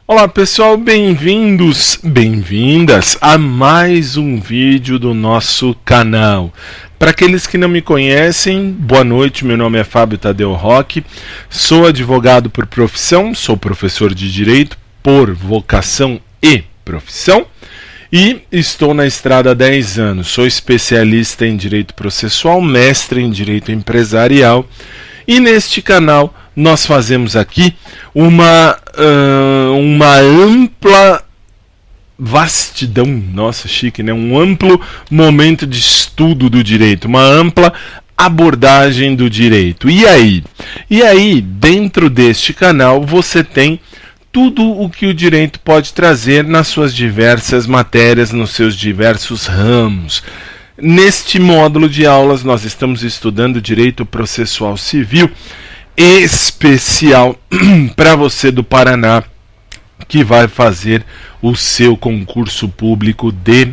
Olá pessoal, bem-vindos, bem-vindas a mais um vídeo do nosso canal. Para aqueles que não me conhecem, boa noite, meu nome é Fábio Tadeu Roque, sou advogado por profissão, sou professor de Direito por vocação e profissão e estou na estrada há 10 anos, sou especialista em Direito Processual, mestre em Direito Empresarial e neste canal nós fazemos aqui uma ampla vastidão, nossa, chique, né? Um amplo momento de estudo do direito, uma ampla abordagem do direito. E aí, dentro deste canal, você tem tudo o que o direito pode trazer nas suas diversas matérias, nos seus diversos ramos. Neste módulo de aulas, nós estamos estudando Direito Processual Civil, especial para você do Paraná que vai fazer o seu concurso público de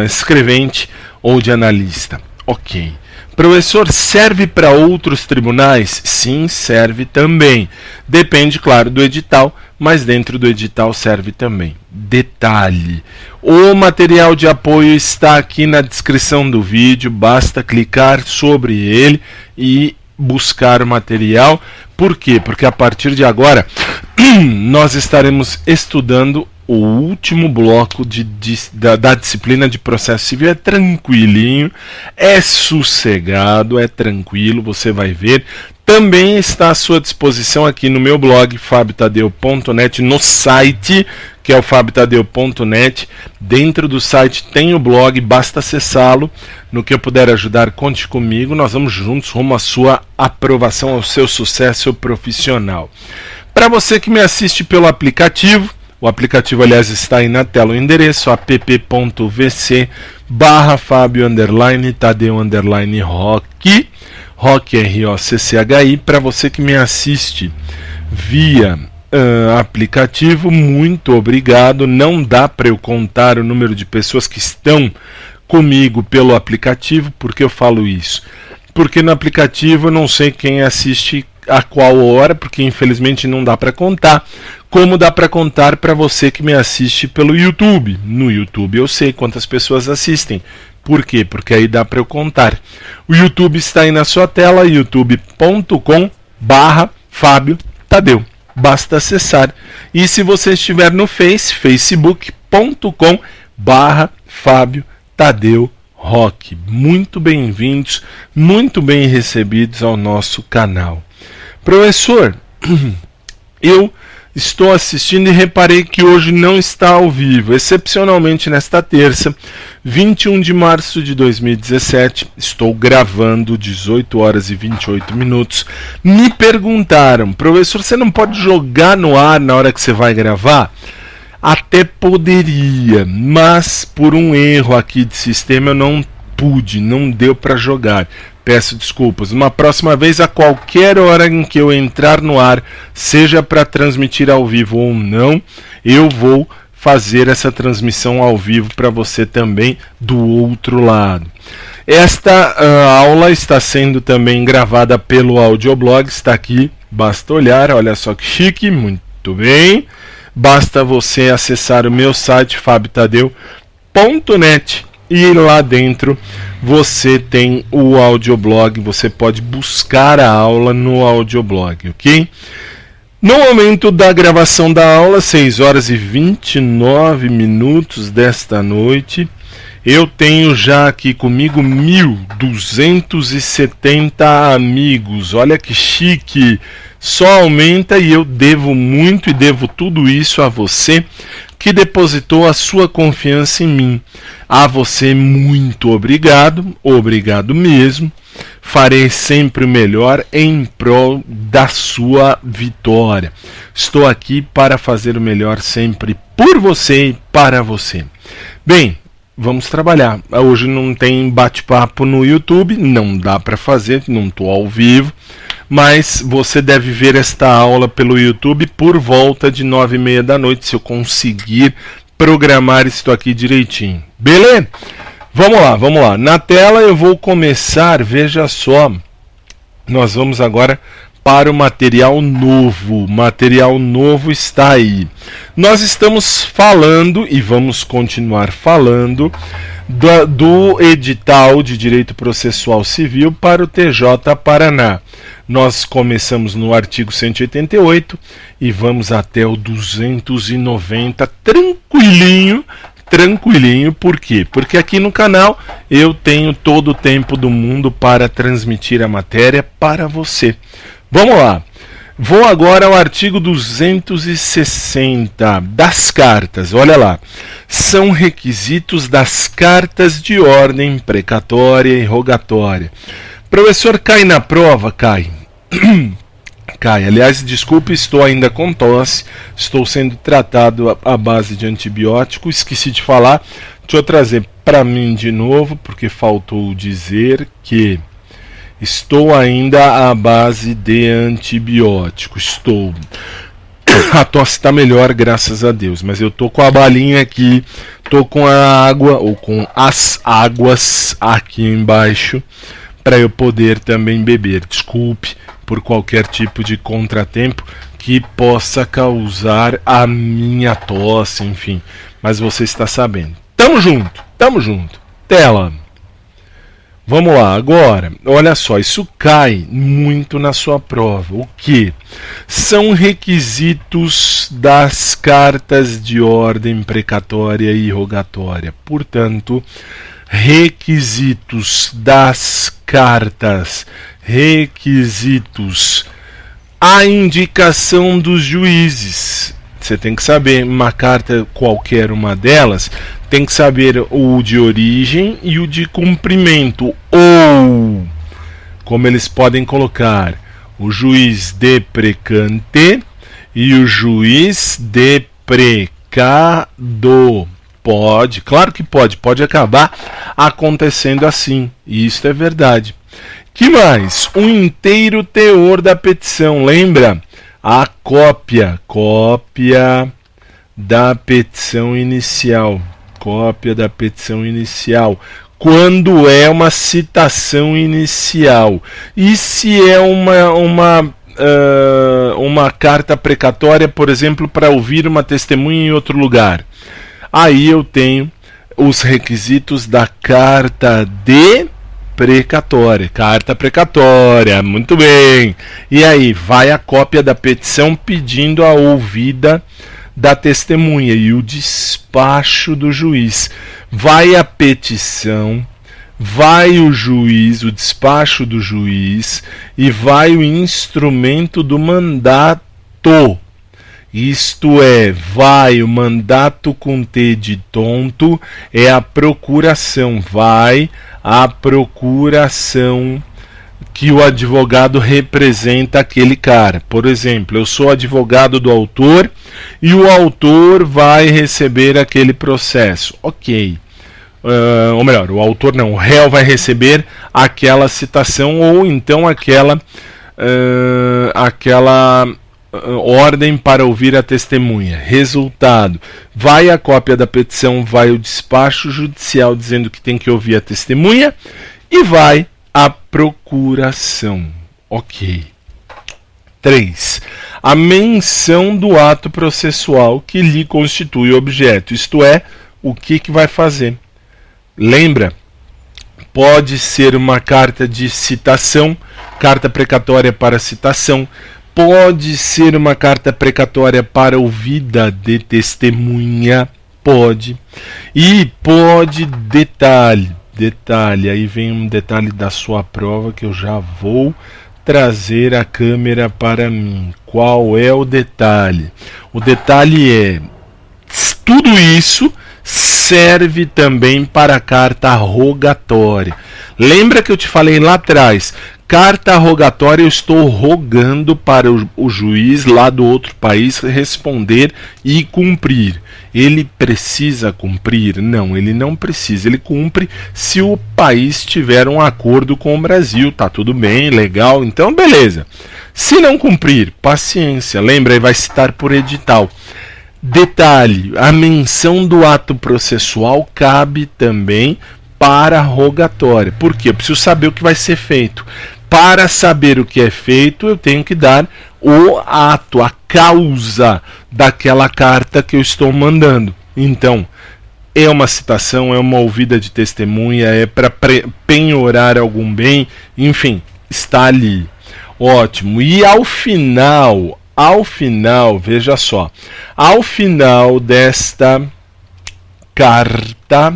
escrevente ou de analista. Ok. Professor, serve para outros tribunais? Sim, serve também. Depende, claro, do edital, mas dentro do edital serve também. Detalhe: o material de apoio está aqui na descrição do vídeo, basta clicar sobre ele e buscar o material. Por quê? Porque a partir de agora nós estaremos estudando o último bloco da disciplina de processo civil. É tranquilinho, é sossegado, é tranquilo, você vai ver. Também está à sua disposição aqui no meu blog fabiotadeu.net, no site que é o fabiotadeu.net. Dentro do site tem o blog, basta acessá-lo. No que eu puder ajudar, conte comigo. Nós vamos juntos rumo à sua aprovação, ao seu sucesso profissional. Para você que me assiste pelo aplicativo, o aplicativo, aliás, está aí na tela, o endereço app.vc/Fábio_Tadeu_Roque, Roque R-O-C-C-H-I. Para você que me assiste via aplicativo, muito obrigado. Não dá para eu contar o número de pessoas que estão comigo pelo aplicativo. Por que eu falo isso? Porque no aplicativo eu não sei quem assiste a qual hora, porque infelizmente não dá para contar, como dá para contar para você que me assiste pelo YouTube. No YouTube eu sei quantas pessoas assistem. Por quê? Porque aí dá para eu contar. O YouTube está aí na sua tela, youtube.com/Fábio Tadeu. Basta acessar. E se você estiver no facebook.com/Fábio Tadeu Roque. Muito bem-vindos, muito bem recebidos ao nosso canal. Professor, eu estou assistindo e reparei que hoje não está ao vivo. Excepcionalmente nesta terça, 21 de março de 2017, estou gravando 18 horas e 28 minutos. Me perguntaram: professor, você não pode jogar no ar na hora que você vai gravar? Até poderia, mas por um erro aqui de sistema eu não pude, não deu para jogar. Peço desculpas. Uma próxima vez, a qualquer hora em que eu entrar no ar, seja para transmitir ao vivo ou não, eu vou fazer essa transmissão ao vivo para você também do outro lado. Esta aula está sendo também gravada pelo audioblog, está aqui, basta olhar, olha só que chique, muito bem. Basta você acessar o meu site fabiotadeu.net e lá dentro você tem o audioblog, você pode buscar a aula no audioblog, ok? No momento da gravação da aula, 6 horas e 29 minutos desta noite, eu tenho já aqui comigo 1.270 amigos. Olha que chique! Só aumenta, e eu devo muito e devo tudo isso a você que depositou a sua confiança em mim. A você, muito obrigado, obrigado mesmo. Farei sempre o melhor em prol da sua vitória. Estou aqui para fazer o melhor sempre por você e para você. Bem, vamos trabalhar. Hoje não tem bate-papo no YouTube, não dá para fazer, não estou ao vivo. Mas você deve ver esta aula pelo YouTube por volta de 9h30 da noite, se eu conseguir programar isso aqui direitinho. Beleza? Vamos lá. Na tela eu vou começar, veja só, nós vamos agora para o material novo. O material novo está aí. Nós estamos falando e vamos continuar falando do edital de direito processual civil para o TJ Paraná. Nós começamos no artigo 188 e vamos até o 290, tranquilinho, por quê? Porque aqui no canal eu tenho todo o tempo do mundo para transmitir a matéria para você. Vamos lá. Vou agora ao artigo 260 das cartas. Olha lá. São requisitos das cartas de ordem precatória e rogatória. Professor, cai na prova? Cai. Cai. Aliás, desculpe, estou ainda com tosse. Estou sendo tratado à base de antibiótico. Esqueci de falar. Deixa eu trazer para mim de novo, porque faltou dizer que estou ainda à base de antibiótico. Estou. A tosse está melhor, graças a Deus. Mas eu tô com a balinha aqui. Tô com a água, ou com as águas aqui embaixo, para eu poder também beber. Desculpe por qualquer tipo de contratempo que possa causar a minha tosse, enfim. Mas você está sabendo. Tamo junto. Tela. Vamos lá, agora, olha só, isso cai muito na sua prova. O que? São requisitos das cartas de ordem precatória e rogatória. Portanto, requisitos das cartas, requisitos, a indicação dos juízes. Você tem que saber, uma carta, qualquer uma delas, tem que saber o de origem e o de cumprimento, ou, como eles podem colocar, o juiz de precante e o juiz de precado. Pode, claro que pode acabar acontecendo assim, e isso é verdade. Que mais? O inteiro teor da petição, lembra? A cópia da petição inicial. Cópia da petição inicial. Quando é uma citação inicial. E se é uma carta precatória, por exemplo, para ouvir uma testemunha em outro lugar? Aí eu tenho os requisitos da carta de precatória. Carta precatória, muito bem. E aí vai a cópia da petição pedindo a ouvida da testemunha e o despacho do juiz. Vai a petição, vai o juiz, o despacho do juiz e vai o instrumento do mandato. Isto é, vai o mandato com T de tonto, é a procuração, vai a procuração que o advogado representa aquele cara. Por exemplo, eu sou advogado do autor e o autor vai receber aquele processo. Ok. Ou melhor, o autor não, o réu vai receber aquela citação ou então aquela ordem para ouvir a testemunha. Resultado, vai a cópia da petição, vai o despacho judicial dizendo que tem que ouvir a testemunha e vai a procuração. Ok. 3. A menção do ato processual que lhe constitui objeto, isto é, o que vai fazer. Lembra? Pode ser uma carta de citação, carta precatória para citação, pode ser uma carta precatória para ouvida de testemunha, pode. E pode, detalhe, aí vem um detalhe da sua prova que eu já vou trazer a câmera para mim. Qual é o detalhe? O detalhe é, tudo isso serve também para a carta rogatória. Lembra que eu te falei lá atrás? Carta rogatória, eu estou rogando para o juiz lá do outro país responder e cumprir. Ele precisa cumprir? Não, ele não precisa. Ele cumpre se o país tiver um acordo com o Brasil. Tá tudo bem, legal, então beleza. Se não cumprir, paciência. Lembra, ele vai citar por edital. Detalhe, a menção do ato processual cabe também para a rogatória. Por quê? Eu preciso saber o que vai ser feito. Para saber o que é feito, eu tenho que dar o ato, a causa daquela carta que eu estou mandando. Então, é uma citação, é uma ouvida de testemunha, é para penhorar algum bem, enfim, está ali. Ótimo. E ao final, veja só, ao final desta carta,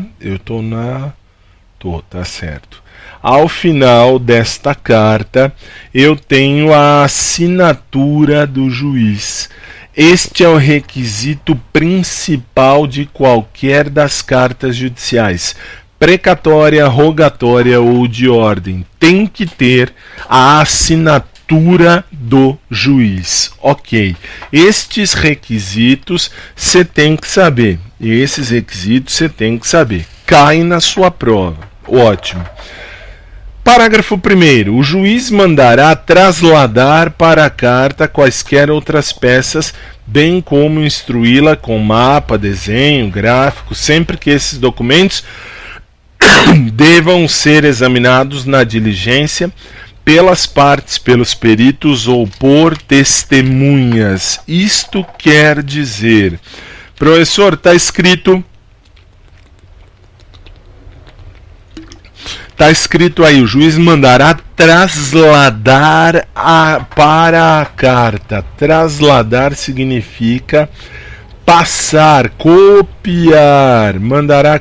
tá certo. Ao final desta carta, eu tenho a assinatura do juiz. Este é o requisito principal de qualquer das cartas judiciais, precatória, rogatória ou de ordem. Tem que ter a assinatura do juiz. Ok. Estes requisitos você tem que saber. Esses requisitos você tem que saber. Cai na sua prova. Ótimo. Parágrafo 1º. O juiz mandará trasladar para a carta quaisquer outras peças, bem como instruí-la com mapa, desenho, gráfico, sempre que esses documentos devam ser examinados na diligência pelas partes, pelos peritos ou por testemunhas. Isto quer dizer, professor, está escrito aí, o juiz mandará trasladar para a carta. Trasladar significa passar, copiar, mandará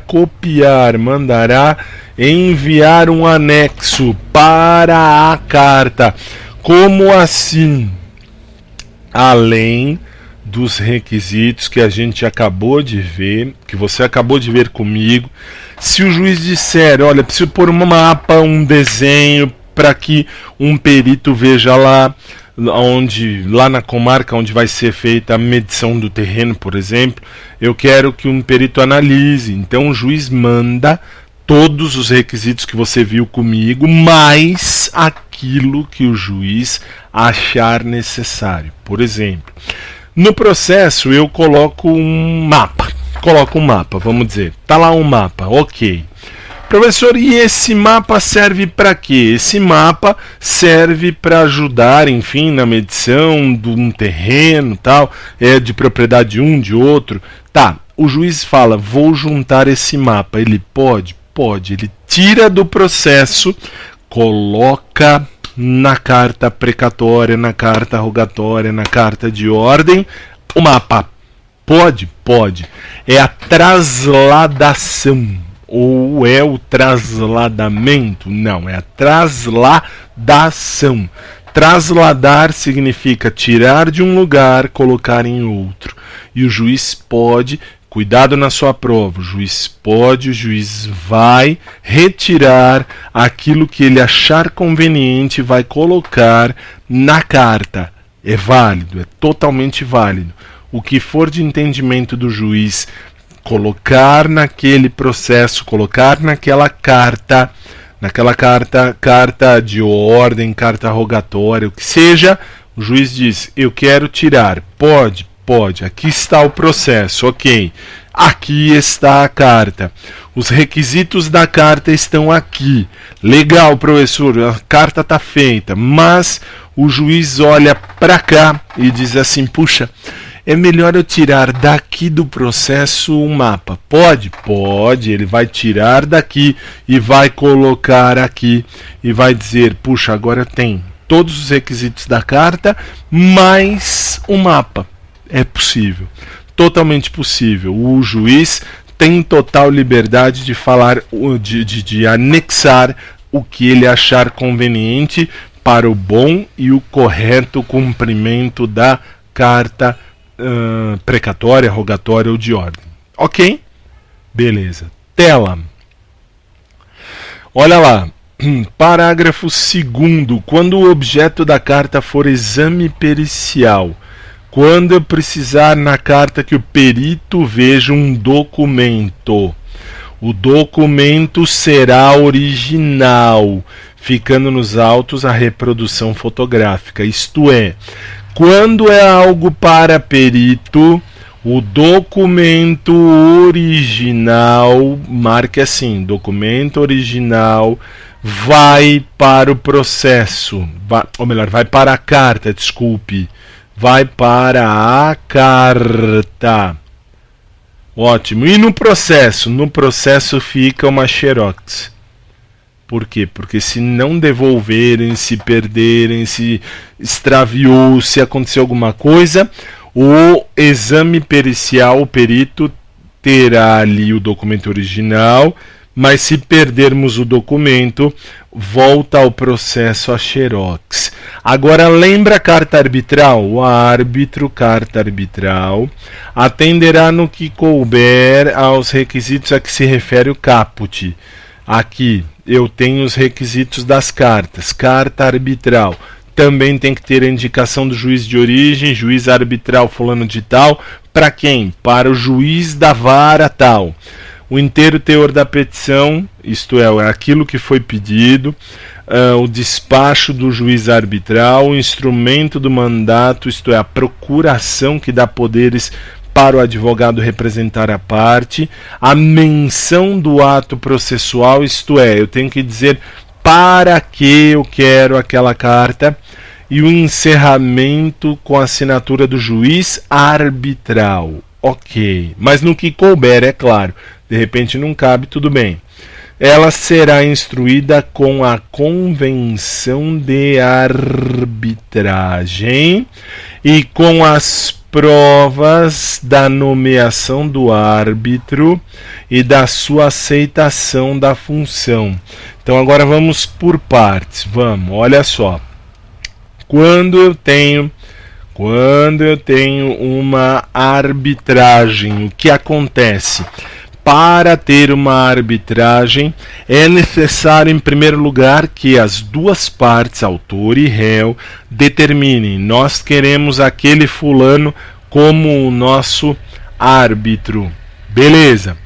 enviar um anexo para a carta. Como assim? Além dos requisitos que a gente acabou de ver, que você acabou de ver comigo, se o juiz disser, olha, preciso pôr um mapa, um desenho, para que um perito veja lá na comarca onde vai ser feita a medição do terreno, por exemplo, eu quero que um perito analise. Então o juiz manda todos os requisitos que você viu comigo, mais aquilo que o juiz achar necessário. Por exemplo, no processo eu coloco um mapa, vamos dizer, tá lá um mapa, ok. Professor, e esse mapa serve para quê? Esse mapa serve para ajudar, enfim, na medição de um terreno, tal, é de propriedade de um, de outro. Tá, o juiz fala, vou juntar esse mapa. Ele pode, ele tira do processo, coloca na carta precatória, na carta rogatória, na carta de ordem, o mapa. Pode. É a trasladação. Ou é o trasladamento? Não, é a trasladação. Trasladar significa tirar de um lugar, colocar em outro. E o juiz pode, cuidado na sua prova, o juiz vai retirar aquilo que ele achar conveniente, vai colocar na carta. É válido, é totalmente válido. O que for de entendimento do juiz, colocar naquele processo, colocar naquela carta de ordem, carta rogatória, o que seja, o juiz diz, eu quero tirar. Pode, aqui está o processo, ok. Aqui está a carta. Os requisitos da carta estão aqui. Legal, professor, a carta está feita, mas o juiz olha para cá e diz assim, puxa, é melhor eu tirar daqui do processo um mapa. Pode, ele vai tirar daqui e vai colocar aqui e vai dizer, puxa, agora tem todos os requisitos da carta, mais um mapa. É possível, totalmente possível. O juiz tem total liberdade de falar, de anexar o que ele achar conveniente para o bom e o correto cumprimento da carta precatória, rogatória ou de ordem. Ok? Beleza. Tela. Olha lá. Parágrafo 2º. Quando o objeto da carta for exame pericial, quando eu precisar na carta que o perito veja um documento, o documento será original, ficando nos autos a reprodução fotográfica. Isto é, quando é algo para perito, o documento original, marque assim, documento original vai para o processo, ou melhor, vai para a carta, desculpe, vai para a carta. Ótimo. E no processo? No processo fica uma xerox. Por quê? Porque se não devolverem, se perderem, se extraviou, se aconteceu alguma coisa, o exame pericial, o perito, terá ali o documento original, mas se perdermos o documento, volta ao processo a xerox. Agora lembra a carta arbitral? O árbitro, carta arbitral, atenderá no que couber aos requisitos a que se refere o caput. Aqui eu tenho os requisitos das cartas. Carta arbitral também tem que ter a indicação do juiz de origem, juiz arbitral fulano de tal. Para quem? Para o juiz da vara tal. O inteiro teor da petição, isto é aquilo que foi pedido, o despacho do juiz arbitral, o instrumento do mandato, isto é, a procuração que dá poderes para o advogado representar a parte, a menção do ato processual, isto é, eu tenho que dizer para que eu quero aquela carta, e o encerramento com a assinatura do juiz arbitral. Ok, mas no que couber, é claro, de repente não cabe, tudo bem. Ela será instruída com a convenção de arbitragem e com as provas da nomeação do árbitro e da sua aceitação da função. Então agora vamos por partes. Vamos, olha só. Quando eu tenho uma arbitragem, o que acontece? Para ter uma arbitragem, é necessário, em primeiro lugar, que as duas partes, autor e réu, determinem: nós queremos aquele fulano como o nosso árbitro. Beleza.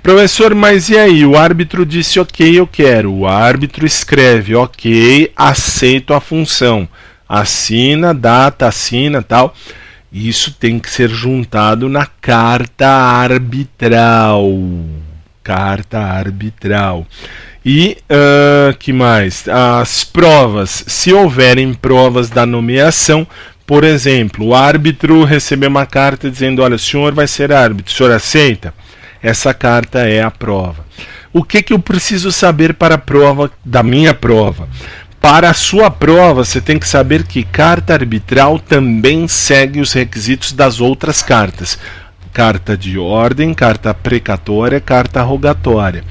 Professor, mas e aí? O árbitro disse ok, eu quero. O árbitro escreve ok, aceito a função. Assina, data, assina, tal. Isso tem que ser juntado na carta arbitral. Carta arbitral. E que mais? As provas. Se houverem provas da nomeação, por exemplo, o árbitro recebeu uma carta dizendo: olha, o senhor vai ser árbitro, o senhor aceita? Essa carta é a prova. O que eu preciso saber para a prova da minha prova? Para a sua prova, você tem que saber que carta arbitral também segue os requisitos das outras cartas. Carta de ordem, carta precatória, carta rogatória.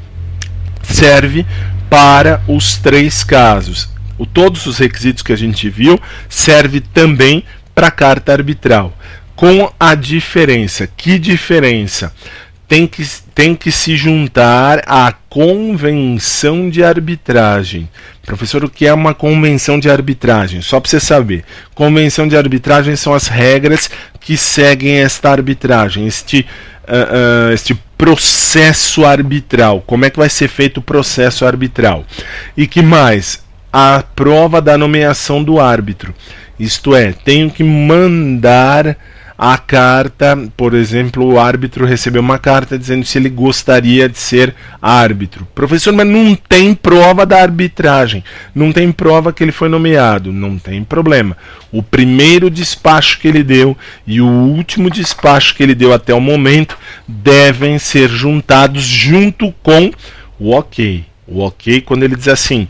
Serve para os três casos. Todos os requisitos que a gente viu serve também para a carta arbitral. Com a diferença. Que diferença? Tem que se juntar à convenção de arbitragem. Professor, o que é uma convenção de arbitragem? Só para você saber. Convenção de arbitragem são as regras que seguem esta arbitragem, este processo arbitral. Como é que vai ser feito o processo arbitral? E que mais? A prova da nomeação do árbitro. Isto é, tenho que mandar a carta, por exemplo, o árbitro recebeu uma carta dizendo se ele gostaria de ser árbitro. Professor, mas não tem prova da arbitragem, não tem prova que ele foi nomeado. Não tem problema. O primeiro despacho que ele deu e o último despacho que ele deu até o momento devem ser juntados junto com o ok. O ok, quando ele diz assim: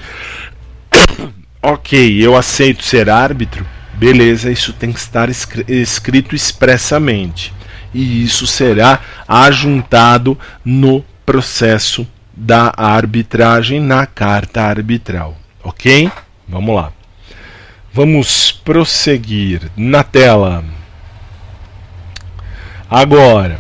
ok, eu aceito ser árbitro. Beleza, isso tem que estar escrito expressamente. E isso será ajuntado no processo da arbitragem na carta arbitral. Ok? Vamos lá. Vamos prosseguir na tela. Agora,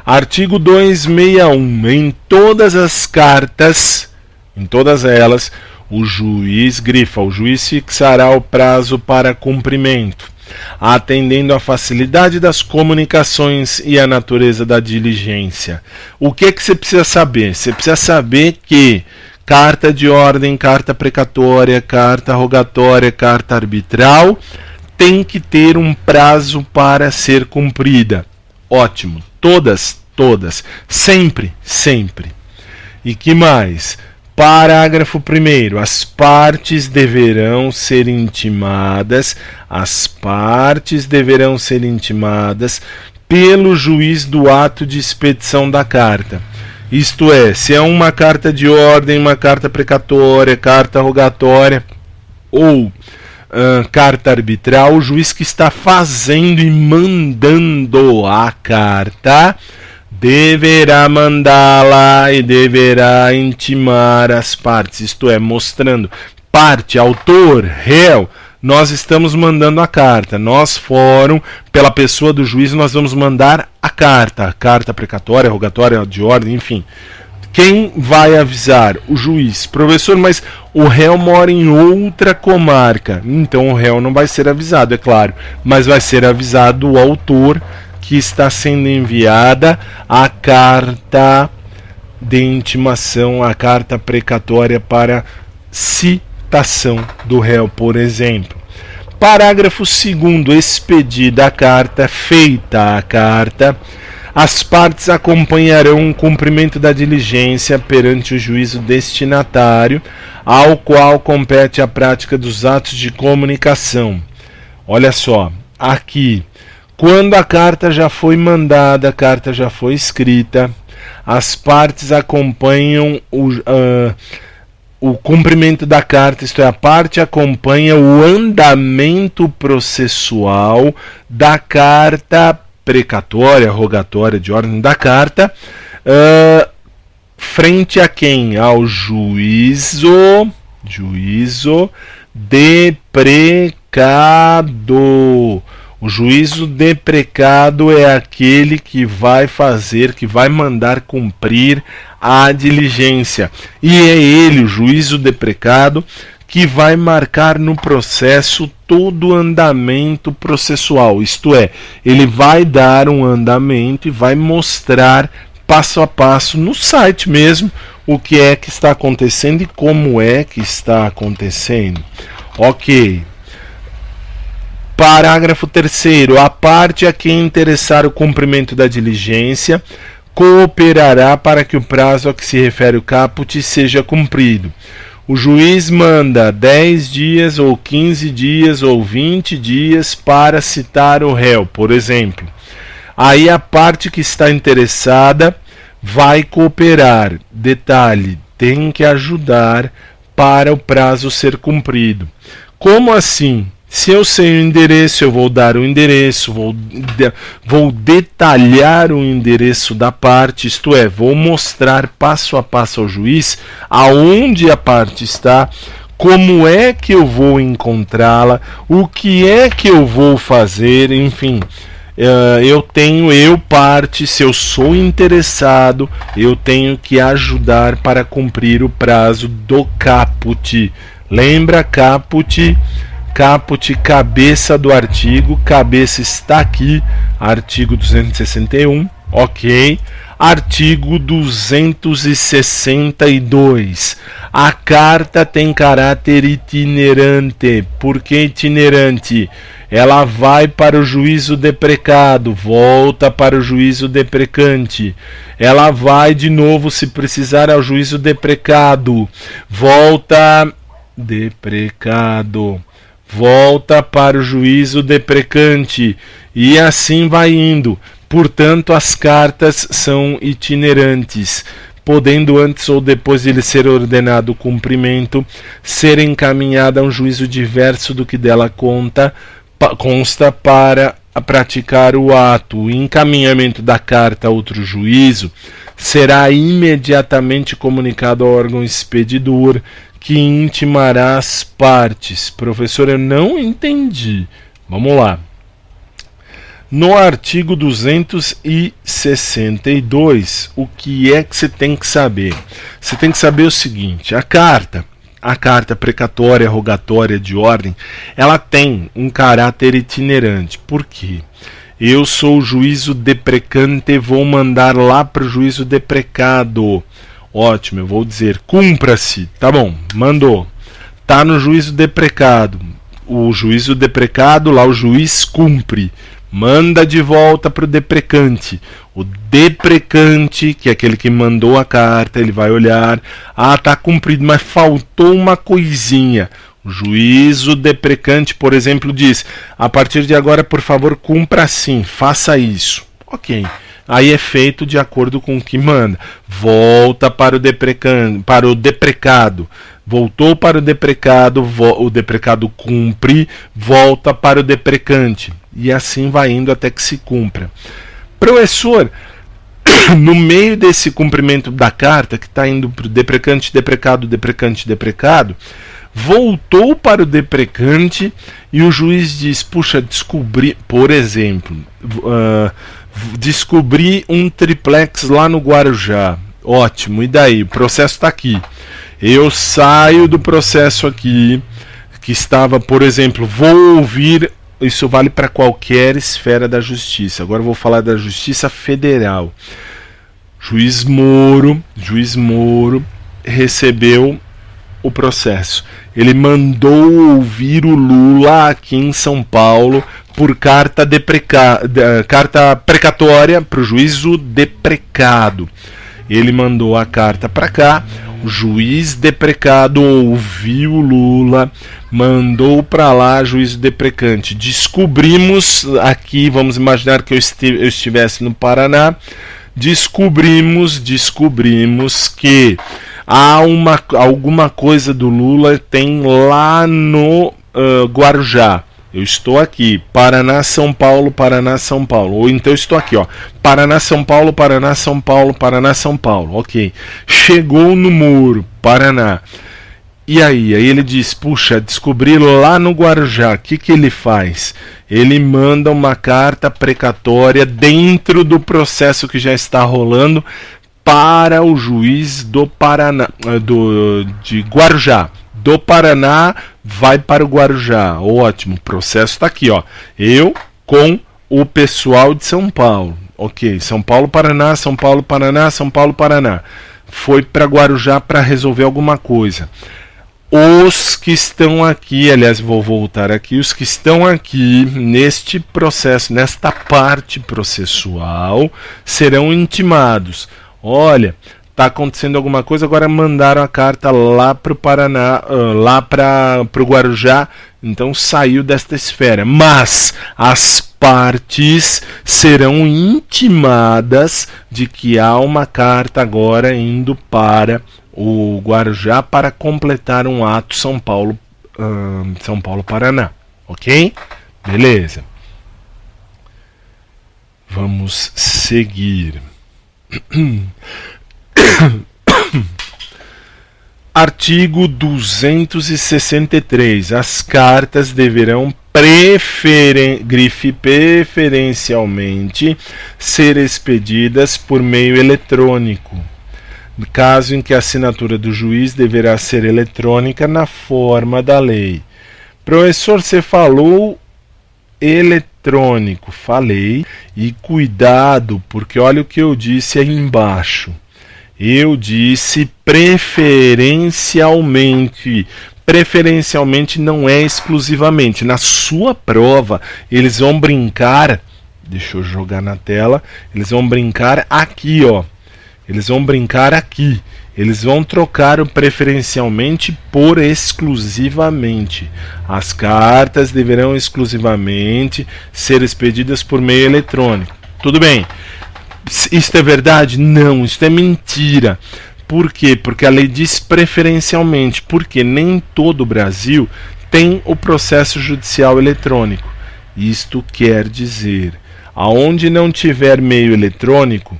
artigo 261. Em todas as cartas, em todas elas, o juiz grifa: o juiz fixará o prazo para cumprimento, atendendo à facilidade das comunicações e à natureza da diligência. O que você precisa saber? Você precisa saber que carta de ordem, carta precatória, carta rogatória, carta arbitral tem que ter um prazo para ser cumprida. Ótimo. Todas. Sempre. E que mais? Parágrafo 1º. As partes deverão ser intimadas pelo juiz do ato de expedição da carta. Isto é, se é uma carta de ordem, uma carta precatória, carta rogatória ou carta arbitral, o juiz que está fazendo e mandando a carta deverá mandá-la e deverá intimar as partes, isto é, mostrando parte, autor, réu, nós estamos mandando a carta, nós, fórum, pela pessoa do juiz, nós vamos mandar a carta precatória, rogatória, de ordem, enfim. Quem vai avisar? O juiz. Professor, mas o réu mora em outra comarca, então o réu não vai ser avisado, é claro, mas vai ser avisado o autor que está sendo enviada a carta de intimação, a carta precatória para citação do réu, por exemplo. Parágrafo 2º. Expedida a carta, feita a carta, as partes acompanharão o cumprimento da diligência perante o juízo destinatário, ao qual compete a prática dos atos de comunicação. Olha só, aqui, quando a carta já foi mandada, a carta já foi escrita, as partes acompanham o cumprimento da carta, isto é, a parte acompanha o andamento processual da carta precatória, rogatória, de ordem da carta, frente a quem? Ao juízo deprecado. O juízo deprecado é aquele que vai fazer, que vai mandar cumprir a diligência. E é ele, o juízo deprecado, que vai marcar no processo todo o andamento processual. Isto é, ele vai dar um andamento e vai mostrar passo a passo no site mesmo o que é que está acontecendo e como é que está acontecendo. Ok. Parágrafo 3º. A parte a quem interessar o cumprimento da diligência cooperará para que o prazo a que se refere o caput seja cumprido. O juiz manda 10 dias ou 15 dias ou 20 dias para citar o réu, por exemplo. Aí a parte que está interessada vai cooperar. Detalhe, tem que ajudar para o prazo ser cumprido. Como assim? Se eu sei o endereço, eu vou dar o endereço, vou detalhar o endereço da parte, isto é, vou mostrar passo a passo ao juiz aonde a parte está, como é que eu vou encontrá-la, o que é que eu vou fazer, enfim. Parte, se eu sou interessado, eu tenho que ajudar para cumprir o prazo do caput. Lembra, caput, cabeça do artigo, cabeça está aqui, artigo 261, ok. Artigo 262. A carta tem caráter itinerante. Por que itinerante? Ela vai para o juízo deprecado, volta para o juízo deprecante. Ela vai de novo, se precisar, ao juízo deprecado, volta para o juízo deprecante, e assim vai indo. Portanto, as cartas são itinerantes, podendo antes ou depois de lhe ser ordenado o cumprimento, ser encaminhada a um juízo diverso do que dela consta para praticar o ato. O encaminhamento da carta a outro juízo será imediatamente comunicado ao órgão expedidor, que intimará as partes. Professor, eu não entendi. Vamos lá. No artigo 262, o que é que você tem que saber? Você tem que saber o seguinte: a carta precatória, rogatória, de ordem, ela tem um caráter itinerante. Por quê? Eu sou o juízo deprecante e vou mandar lá para o juízo deprecado. Ótimo, eu vou dizer, cumpra-se. Tá bom, mandou. Tá no juízo deprecado. O juízo deprecado, lá o juiz cumpre. manda de volta para o deprecante. O deprecante, que é aquele que mandou a carta, ele vai olhar, tá cumprido, mas faltou uma coisinha. O juízo deprecante, por exemplo, diz: a partir de agora, por favor, cumpra assim, faça isso. Ok. Aí é feito de acordo com o que manda. Volta para o deprecado. Voltou para o deprecado cumpre, volta para o deprecante. E assim vai indo até que se cumpra. Professor, no meio desse cumprimento da carta, que está indo para o deprecante, deprecado, voltou para o deprecante e o juiz diz: puxa, descobri, por exemplo, descobri um triplex lá no Guarujá. Ótimo, e daí? O processo está aqui. Eu saio do processo aqui, que estava, por exemplo, vou ouvir. Isso vale para qualquer esfera da justiça. Agora eu vou falar da Justiça Federal. Juiz Moro recebeu o processo. Ele mandou ouvir o Lula aqui em São Paulo por carta precatória para o juízo deprecado. Ele mandou a carta para cá, o juiz deprecado ouviu o Lula, mandou para lá juízo deprecante. Descobrimos aqui, vamos imaginar que eu estivesse no Paraná, descobrimos que há alguma coisa do Lula tem lá no Guarujá. Eu estou aqui, Paraná, São Paulo, Paraná, São Paulo. Ou então estou aqui, ó, Paraná, São Paulo, Paraná, São Paulo, Paraná, São Paulo. Ok. Chegou no Moro, Paraná. E aí ele diz: puxa, descobri lá no Guarujá. O que ele faz? Ele manda uma carta precatória dentro do processo que já está rolando para o juiz do Paraná, de Guarujá. Do Paraná vai para o Guarujá. Ótimo, o processo está aqui, ó. Eu com o pessoal de São Paulo. Ok, São Paulo, Paraná, São Paulo, Paraná, São Paulo, Paraná. Foi para Guarujá para resolver alguma coisa. Os que estão aqui, aliás, vou voltar aqui, os que estão aqui neste processo, nesta parte processual, serão intimados. Olha, está acontecendo alguma coisa, agora mandaram a carta lá para o Paraná, lá para o Guarujá, então saiu desta esfera. Mas as partes serão intimadas de que há uma carta agora indo para o Guarujá para completar um ato São Paulo, Paraná. Ok? Beleza. Vamos seguir. Artigo 263. As cartas deverão preferencialmente ser expedidas por meio eletrônico, caso em que a assinatura do juiz deverá ser eletrônica na forma da lei. Professor, você falou eletrônico. Falei, e cuidado, porque olha o que eu disse aí embaixo. Eu disse preferencialmente. Preferencialmente não é exclusivamente. Na sua prova, eles vão brincar. Deixa eu jogar na tela. Eles vão brincar aqui, ó. Eles vão brincar aqui. Eles vão trocar o preferencialmente por exclusivamente. As cartas deverão exclusivamente ser expedidas por meio eletrônico. Tudo bem. Isto é verdade? Não, isto é mentira. Por quê? Porque a lei diz preferencialmente. Porque nem todo o Brasil tem o processo judicial eletrônico. Isto quer dizer, aonde não tiver meio eletrônico,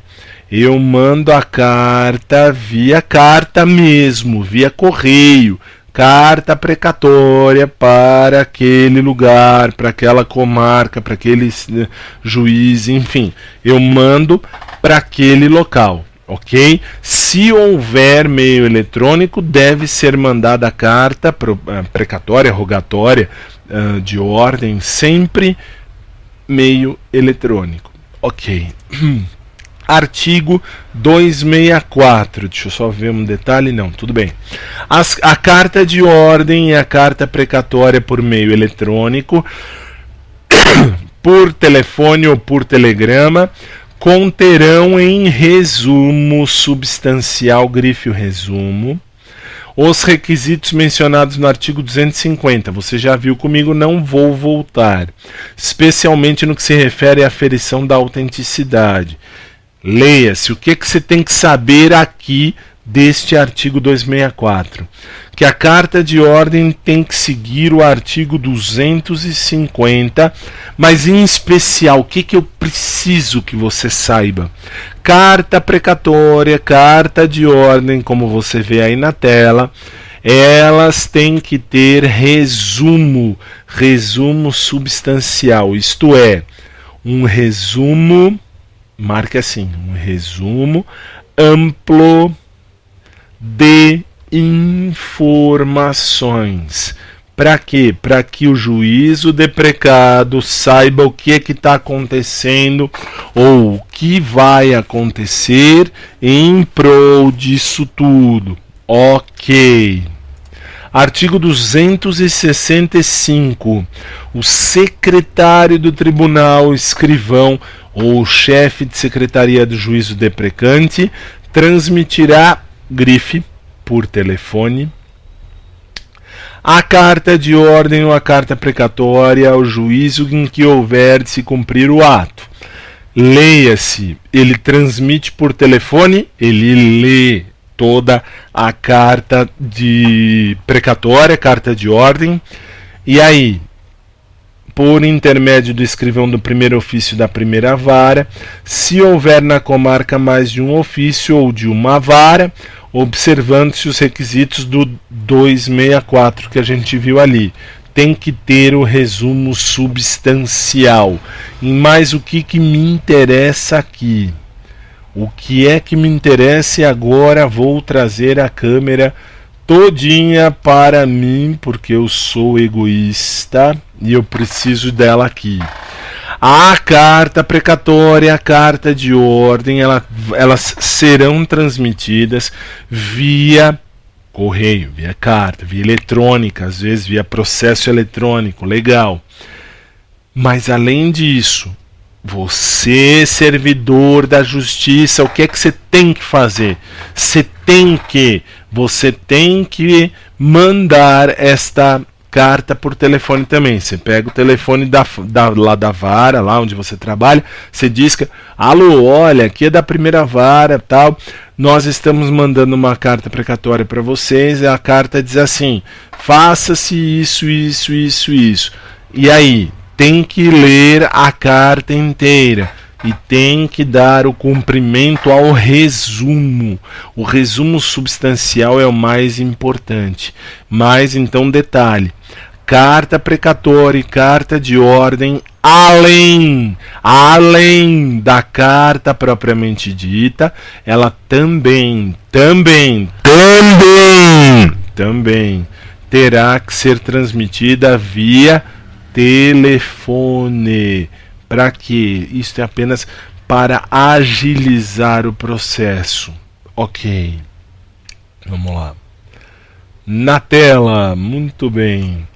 eu mando a carta via carta mesmo, via correio, carta precatória para aquele lugar, para aquela comarca, para aquele juiz, enfim, eu mando para aquele local, ok? Se houver meio eletrônico, deve ser mandada a carta precatória, rogatória, de ordem, sempre meio eletrônico, ok? Artigo 264. Deixa eu só ver um detalhe. Não, tudo bem. A carta de ordem e a carta precatória por meio eletrônico por telefone ou por telegrama, conterão em resumo substancial, grife o resumo, os requisitos mencionados no artigo 250. Você já viu comigo, não vou voltar. Especialmente no que se refere à aferição da autenticidade. Leia-se o que você tem que saber aqui deste artigo 264. Que a carta de ordem tem que seguir o artigo 250, mas em especial, o que eu preciso que você saiba? Carta precatória, carta de ordem, como você vê aí na tela, elas têm que ter resumo substancial, isto é, um resumo, marque assim, um resumo amplo de informações. Para quê? Para que o juízo de precado saiba o que está acontecendo ou o que vai acontecer em prol disso tudo. Ok. Artigo 265. O secretário do tribunal, escrivão ou chefe de secretaria do juízo deprecante transmitirá, grife, por telefone, a carta de ordem ou a carta precatória ao juízo em que houver de se cumprir o ato. Leia-se, ele transmite por telefone, ele lê toda a carta de precatória, carta de ordem, e aí, por intermédio do escrivão do primeiro ofício da primeira vara, se houver na comarca mais de um ofício ou de uma vara, observando-se os requisitos do 264 que a gente viu ali. Tem que ter o resumo substancial. E mais o que me interessa aqui? O que é que me interessa e agora vou trazer a câmera todinha para mim, porque eu sou egoísta e eu preciso dela aqui. A carta precatória, a carta de ordem, elas serão transmitidas via correio, via carta, via eletrônica, às vezes via processo eletrônico, legal. Mas além disso, você, servidor da justiça, o que é que você tem que fazer? Você tem que mandar esta carta por telefone também. Você pega o telefone lá da vara, lá onde você trabalha, você diz que, alô, olha, aqui é da primeira vara, tal, nós estamos mandando uma carta precatória para vocês, e a carta diz assim, faça-se isso, isso, isso, isso. E aí, tem que ler a carta inteira e tem que dar o cumprimento ao resumo. O resumo substancial é o mais importante. Mas então detalhe, carta precatória e carta de ordem, além da carta propriamente dita, ela também terá que ser transmitida via telefone. Para quê? Isso é apenas para agilizar o processo. Ok. Vamos lá. Na tela, muito bem.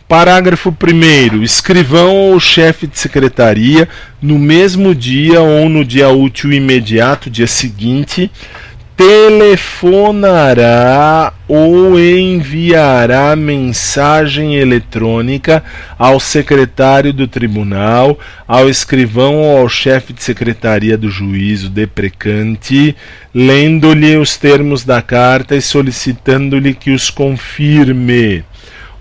Parágrafo 1º. Escrivão ou chefe de secretaria, no mesmo dia ou no dia útil imediato, dia seguinte, telefonará ou enviará mensagem eletrônica ao secretário do tribunal, ao escrivão ou ao chefe de secretaria do juízo deprecante, lendo-lhe os termos da carta e solicitando-lhe que os confirme.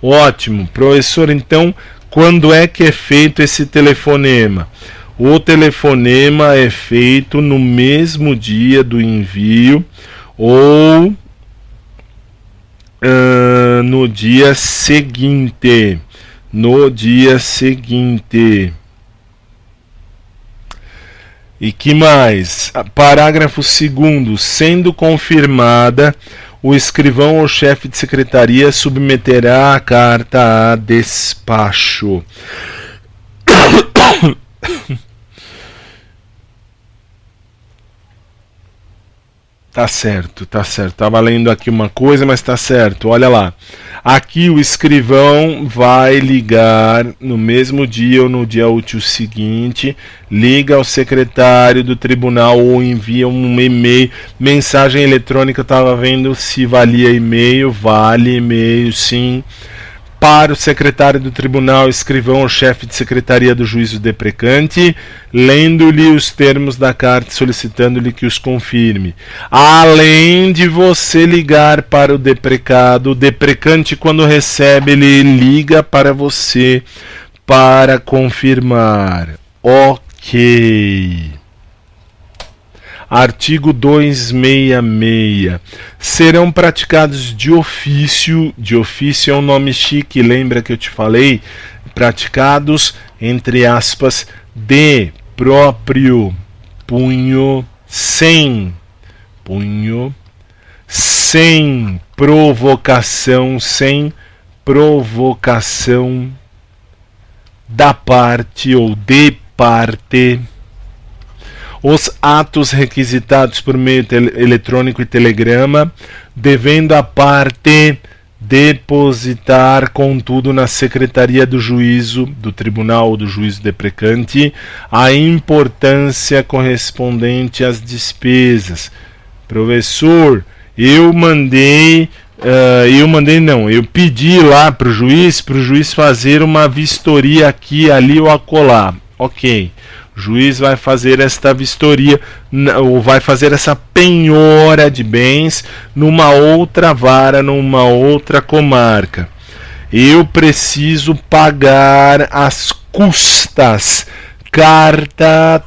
Ótimo, professor, então, quando é que é feito esse telefonema? O telefonema é feito no mesmo dia do envio ou no dia seguinte. E que mais? Parágrafo 2º. Sendo confirmada, o escrivão ou chefe de secretaria submeterá a carta a despacho. Tá certo, tá certo. Tava lendo aqui uma coisa, mas tá certo. Olha lá. Aqui o escrivão vai ligar no mesmo dia ou no dia útil seguinte, liga ao secretário do tribunal ou envia um e-mail, mensagem eletrônica. Eu estava vendo se valia e-mail, vale e-mail, sim. Para o secretário do tribunal, escrivão ou chefe de secretaria do juízo deprecante, lendo-lhe os termos da carta, solicitando-lhe que os confirme. Além de você ligar para o deprecado, o deprecante, quando recebe, ele liga para você para confirmar. Ok. Artigo 266. Serão praticados de ofício é um nome chique, lembra que eu te falei? Praticados, entre aspas, de próprio punho, sem provocação, da parte ou de parte. Os atos requisitados por meio eletrônico e telegrama, devendo a parte depositar, contudo, na secretaria do juízo, do tribunal ou do juízo deprecante, a importância correspondente às despesas. Professor, eu pedi lá para o juiz fazer uma vistoria aqui, ali ou acolá. Ok. O juiz vai fazer esta vistoria, ou vai fazer essa penhora de bens numa outra vara, numa outra comarca. Eu preciso pagar as custas. Carta,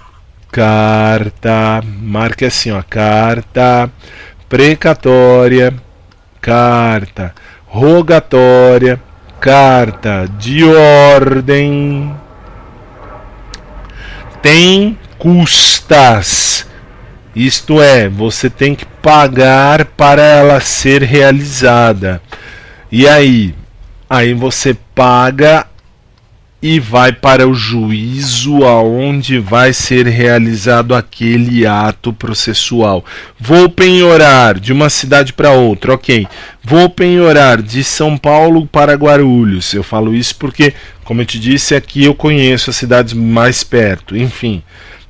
marque assim, ó, carta precatória, carta rogatória, carta de ordem. Tem custas, isto é, você tem que pagar para ela ser realizada. E aí você paga e vai para o juízo aonde vai ser realizado aquele ato processual. Vou penhorar de uma cidade para outra, ok. Vou penhorar de São Paulo para Guarulhos. Eu falo isso porque, como eu te disse, aqui eu conheço as cidades mais perto. Enfim,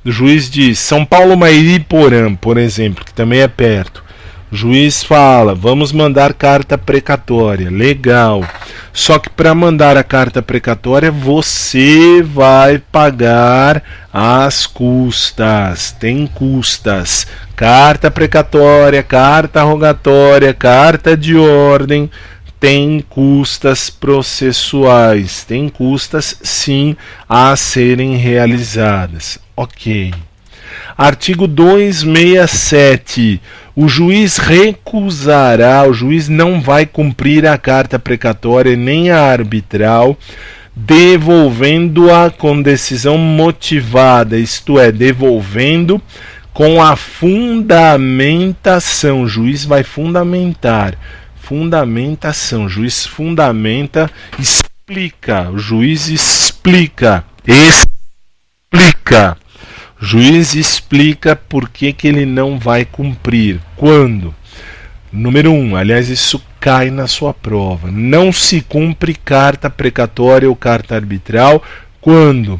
o juiz diz São Paulo, Mairiporã, por exemplo, que também é perto. O juiz fala, vamos mandar carta precatória. Legal. Só que para mandar a carta precatória, você vai pagar as custas. Tem custas. Carta precatória, carta rogatória, carta de ordem. Tem custas processuais. Tem custas, sim, a serem realizadas. Ok. Artigo 267. O juiz recusará, o juiz não vai cumprir a carta precatória nem a arbitral, devolvendo-a com decisão motivada, isto é, devolvendo com a fundamentação. O juiz vai fundamentar. Fundamentação. O juiz fundamenta, explica. O juiz explica. Explica. O juiz explica por que ele não vai cumprir. Quando? Número 1, aliás, isso cai na sua prova. Não se cumpre carta precatória ou carta arbitral. Quando?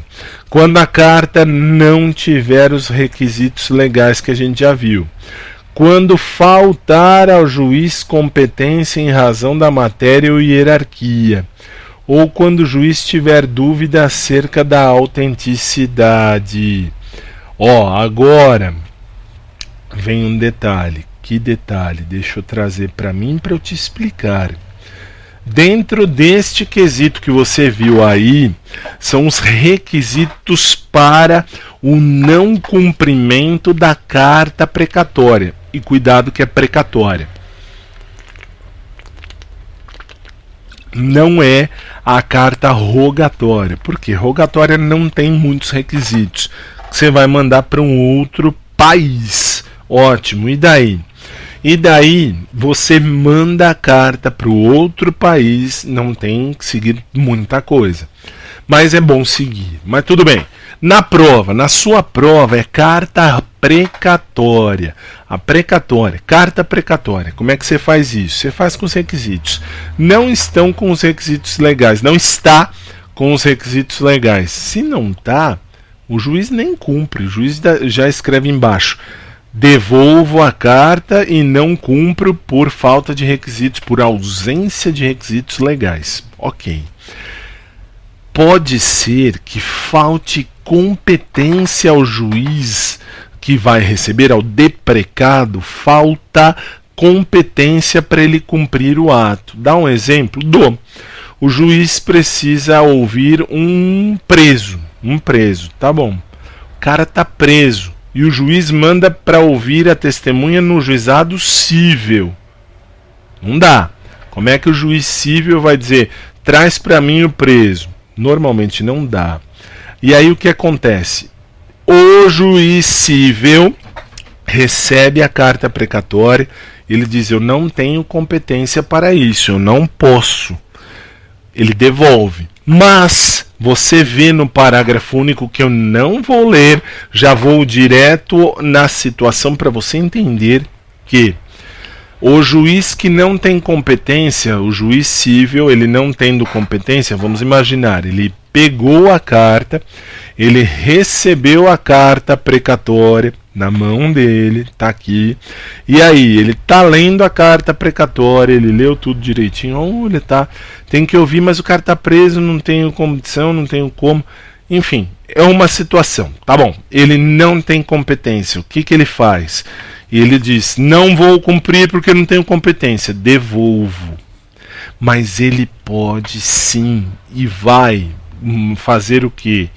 Quando a carta não tiver os requisitos legais que a gente já viu. Quando faltar ao juiz competência em razão da matéria ou hierarquia. Ou quando o juiz tiver dúvida acerca da autenticidade. Agora vem um detalhe. Que detalhe? Deixa eu trazer para mim para eu te explicar. Dentro deste quesito que você viu aí, são os requisitos para o não cumprimento da carta precatória. E cuidado que é precatória. Não é a carta rogatória. Porque rogatória não tem muitos requisitos. Você vai mandar para um outro país. Ótimo, e daí? E daí você manda a carta para o outro país, não tem que seguir muita coisa. Mas é bom seguir. Mas tudo bem. Na prova, na sua prova, é carta precatória. A precatória, carta precatória. Como é que você faz isso? Você faz com os requisitos. Não estão com os requisitos legais. Não está com os requisitos legais. Se não está, o juiz nem cumpre. O juiz já escreve embaixo: devolvo a carta e não cumpro por falta de requisitos, por ausência de requisitos legais. Ok. Pode ser que falte competência ao juiz que vai receber, ao deprecado, falta competência para ele cumprir o ato. Dá um exemplo? Dou. O juiz precisa ouvir um preso, tá bom. O cara tá preso e o juiz manda para ouvir a testemunha no juizado cível. Não dá. Como é que o juiz cível vai dizer: traz para mim o preso? Normalmente não dá. E aí o que acontece? O juiz cível recebe a carta precatória, ele diz: eu não tenho competência para isso, eu não posso. Ele devolve. Mas você vê no parágrafo único, que eu não vou ler, já vou direto na situação para você entender que o juiz que não tem competência, o juiz cível, ele não tendo competência, vamos imaginar, ele pegou a carta, ele recebeu a carta precatória na mão dele, tá aqui, e aí ele tá lendo a carta precatória, ele leu tudo direitinho, olha, tá, tem que ouvir, mas o cara tá preso, não tenho condição, não tenho como, enfim, é uma situação, tá bom, ele não tem competência, o que que ele faz? Ele diz: não vou cumprir porque não tenho competência, devolvo. Mas ele pode sim e vai fazer o quê?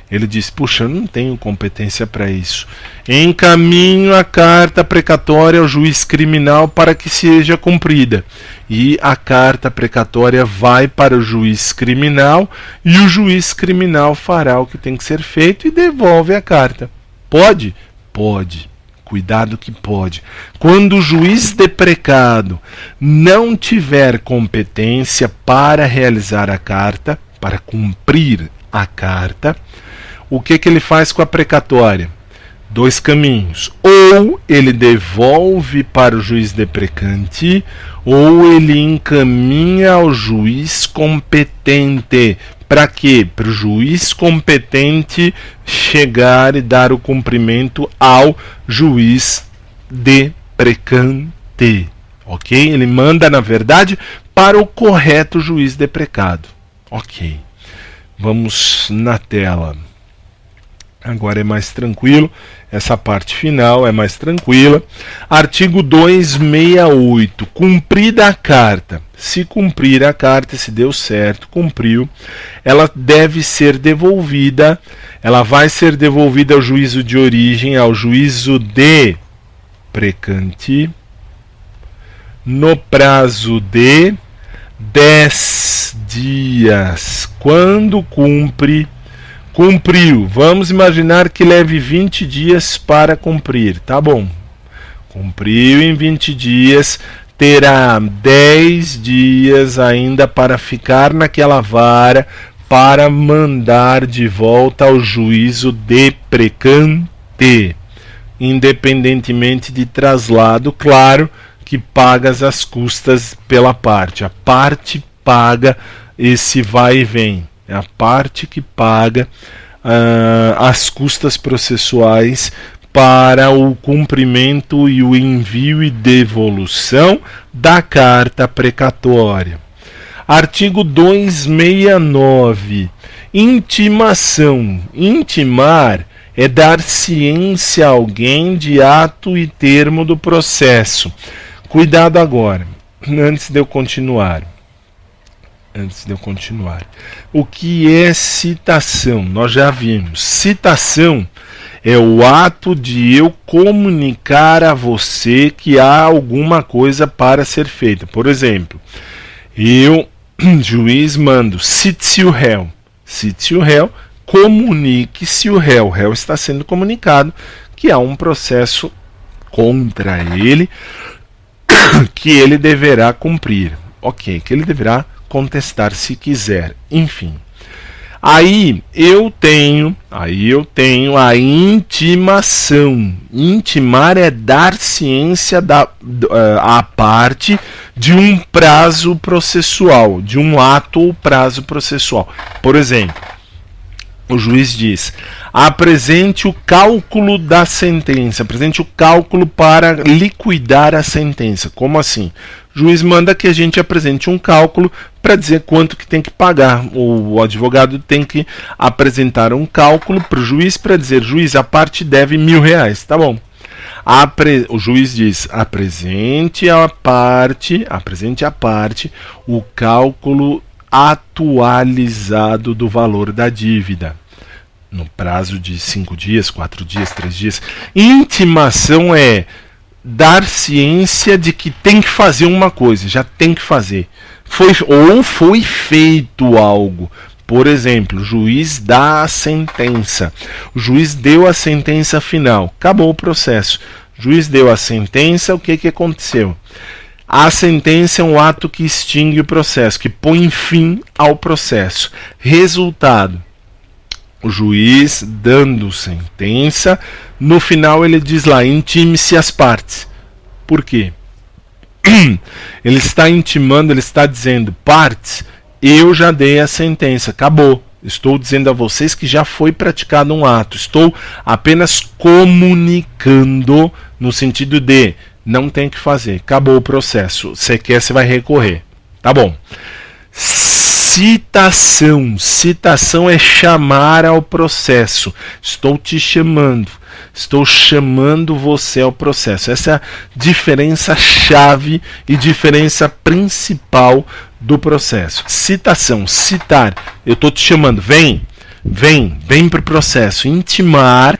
Ele diz: puxa, eu não tenho competência para isso. Encaminho a carta precatória ao juiz criminal para que seja cumprida. E a carta precatória vai para o juiz criminal e o juiz criminal fará o que tem que ser feito e devolve a carta. Pode? Pode. Cuidado que pode. Quando o juiz deprecado não tiver competência para realizar a carta, para cumprir a carta, o que ele faz com a precatória? Dois caminhos. Ou ele devolve para o juiz deprecante, ou ele encaminha ao juiz competente. Para quê? Para o juiz competente chegar e dar o cumprimento ao juiz deprecante. Ok? Ele manda, na verdade, para o correto juiz deprecado. Ok. Vamos na tela. Agora é mais tranquilo. Essa parte final é mais tranquila. Artigo 268. Cumprida a carta. Se cumprir a carta, se deu certo, cumpriu, ela deve ser devolvida. Ela vai ser devolvida ao juízo de origem, ao juízo de precante, no prazo de 10 dias. Quando cumpriu, vamos imaginar que leve 20 dias para cumprir, tá bom. Cumpriu em 20 dias, terá 10 dias ainda para ficar naquela vara, para mandar de volta ao juízo de precante, independentemente de traslado, claro que pagas as custas pela parte. A parte paga esse vai e vem. É a parte que paga as custas processuais para o cumprimento e o envio e devolução da carta precatória. Artigo 269. Intimação. Intimar é dar ciência a alguém de ato e termo do processo. Cuidado agora, antes de eu continuar. O que é citação? Nós já vimos. Citação é o ato de eu comunicar a você que há alguma coisa para ser feita. Por exemplo, eu, juiz, mando: cite-se o réu. Cite-se o réu, comunique-se o réu. O réu está sendo comunicado que há um processo contra ele que ele deverá cumprir. Ok, que ele deverá contestar se quiser. Enfim. Aí eu tenho a intimação. Intimar é dar ciência à parte de um prazo processual, de um ato ou prazo processual. Por exemplo, o juiz diz: apresente o cálculo da sentença, apresente o cálculo para liquidar a sentença. Como assim? O juiz manda que a gente apresente um cálculo para dizer quanto que tem que pagar. O advogado tem que apresentar um cálculo para o juiz para dizer: juiz, a parte deve R$1.000. Tá bom. O juiz diz: apresente a parte o cálculo atualizado do valor da dívida, no prazo de 5 dias, 4 dias, 3 dias. Intimação é dar ciência de que tem que fazer uma coisa, já tem que fazer. Foi feito algo. Por exemplo, o juiz dá a sentença. O juiz deu a sentença final. Acabou o processo. O juiz deu a sentença, o que aconteceu? A sentença é um ato que extingue o processo, que põe fim ao processo. Resultado: o juiz dando sentença, no final ele diz lá: intime-se as partes. Por quê? Ele está intimando, ele está dizendo: partes, eu já dei a sentença, acabou. Estou dizendo a vocês que já foi praticado um ato. Estou apenas comunicando no sentido de não tem que fazer, acabou o processo. Você quer, você vai recorrer. Tá bom. Citação. Citação é chamar ao processo. Estou te chamando. Estou chamando você ao processo. Essa é a diferença chave e diferença principal do processo. Citação, citar. Eu estou te chamando. Vem para o processo. Intimar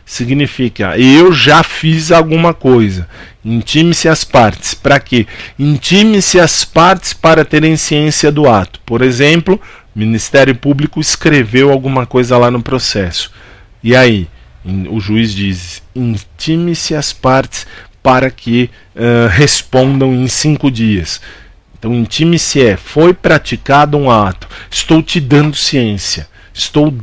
significa eu já fiz alguma coisa. Intime-se as partes. Para quê? Intime-se as partes para terem ciência do ato. Por exemplo, o Ministério Público escreveu alguma coisa lá no processo. E aí? O juiz diz: intime-se as partes para que respondam em 5 dias. Então, intime-se foi praticado um ato. Estou te dando ciência. Estou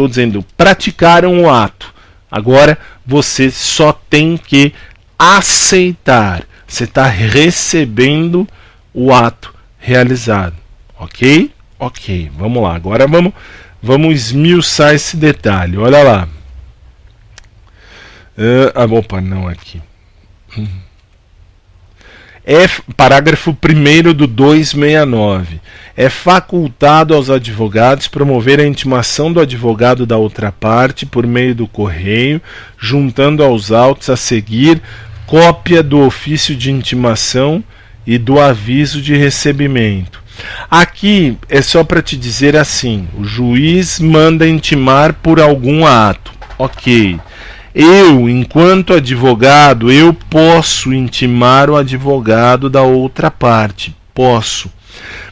dizendo: praticaram o ato. Agora você só tem que aceitar. Você está recebendo o ato realizado. Ok? Ok. Vamos lá. Agora vamos esmiuçar esse detalhe. Olha lá. Opa, não aqui. Parágrafo 1º do 269. É facultado aos advogados promover a intimação do advogado da outra parte por meio do correio, juntando aos autos a seguir cópia do ofício de intimação e do aviso de recebimento. Aqui é só para te dizer assim: o juiz manda intimar por algum ato. Ok. Eu, enquanto advogado, eu posso intimar o advogado da outra parte. Posso.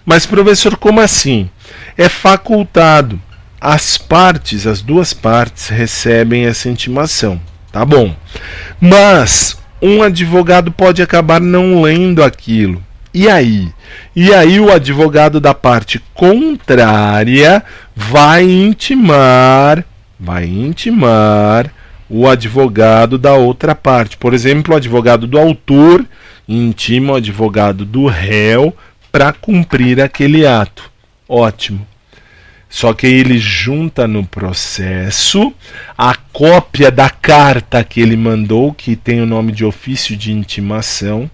Mas, professor, como assim? É facultado. As duas partes recebem essa intimação. Tá bom. Mas um advogado pode acabar não lendo aquilo. E aí? E aí o advogado da parte contrária vai intimar o advogado da outra parte. Por exemplo, o advogado do autor intima o advogado do réu para cumprir aquele ato. Ótimo. Só que ele junta no processo a cópia da carta que ele mandou, que tem o nome de ofício de intimação.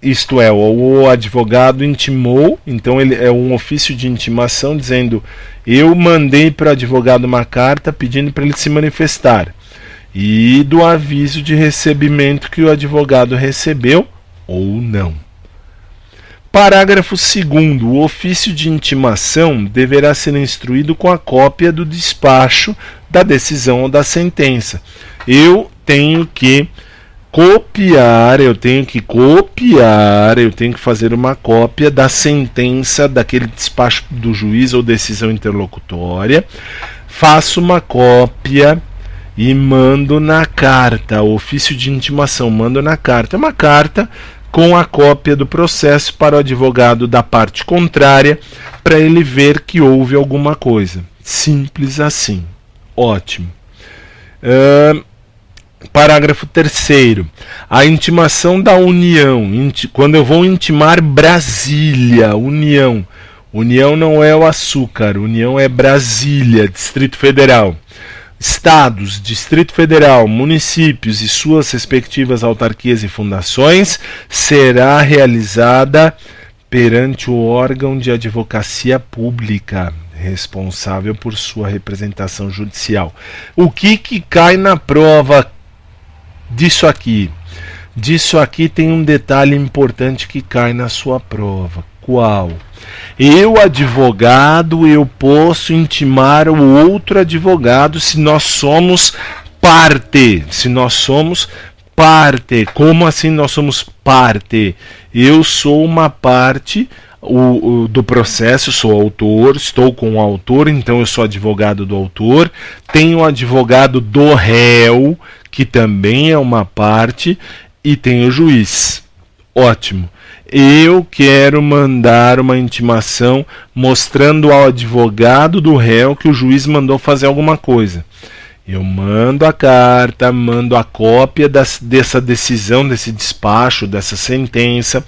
Isto é, o advogado intimou, então ele é um ofício de intimação dizendo: eu mandei para o advogado uma carta pedindo para ele se manifestar, e do aviso de recebimento que o advogado recebeu ou não. Parágrafo 2º. O ofício de intimação deverá ser instruído com a cópia do despacho da decisão ou da sentença. Eu tenho que fazer uma cópia da sentença, daquele despacho do juiz ou decisão interlocutória, faço uma cópia e mando na carta, o ofício de intimação, mando na carta. É uma carta com a cópia do processo para o advogado da parte contrária, para ele ver que houve alguma coisa. Simples assim. Ótimo. Parágrafo 3º. A intimação da União. Quando eu vou intimar Brasília, União. União não é o açúcar, União é Brasília, Distrito Federal. Estados, Distrito Federal, municípios e suas respectivas autarquias e fundações será realizada perante o órgão de advocacia pública, responsável por sua representação judicial. O que cai na prova disso aqui? Disso aqui tem um detalhe importante que cai na sua prova. Qual? Eu, advogado, eu posso intimar o outro advogado se nós somos parte. Se nós somos parte. Como assim nós somos parte? Eu sou uma parte do processo, sou autor, estou com o autor, então eu sou advogado do autor. Tenho o advogado do réu, que também é uma parte, e tenho o juiz. Ótimo. Eu quero mandar uma intimação mostrando ao advogado do réu que o juiz mandou fazer alguma coisa. Eu mando a carta, mando a cópia dessa decisão, desse despacho, dessa sentença,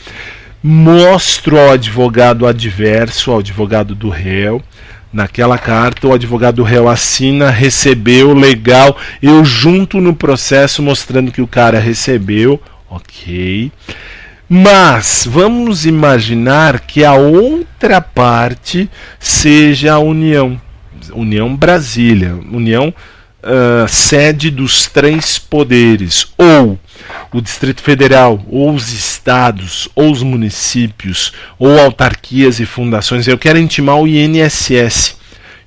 mostro ao advogado adverso, ao advogado do réu. Naquela carta, o advogado do réu assina, recebeu, legal. Eu junto no processo mostrando que o cara recebeu, ok. Mas vamos imaginar que a outra parte seja a União. União Brasília, União sede dos 3 poderes, ou o Distrito Federal, ou os estados, ou os municípios, ou autarquias e fundações. Eu quero intimar o INSS.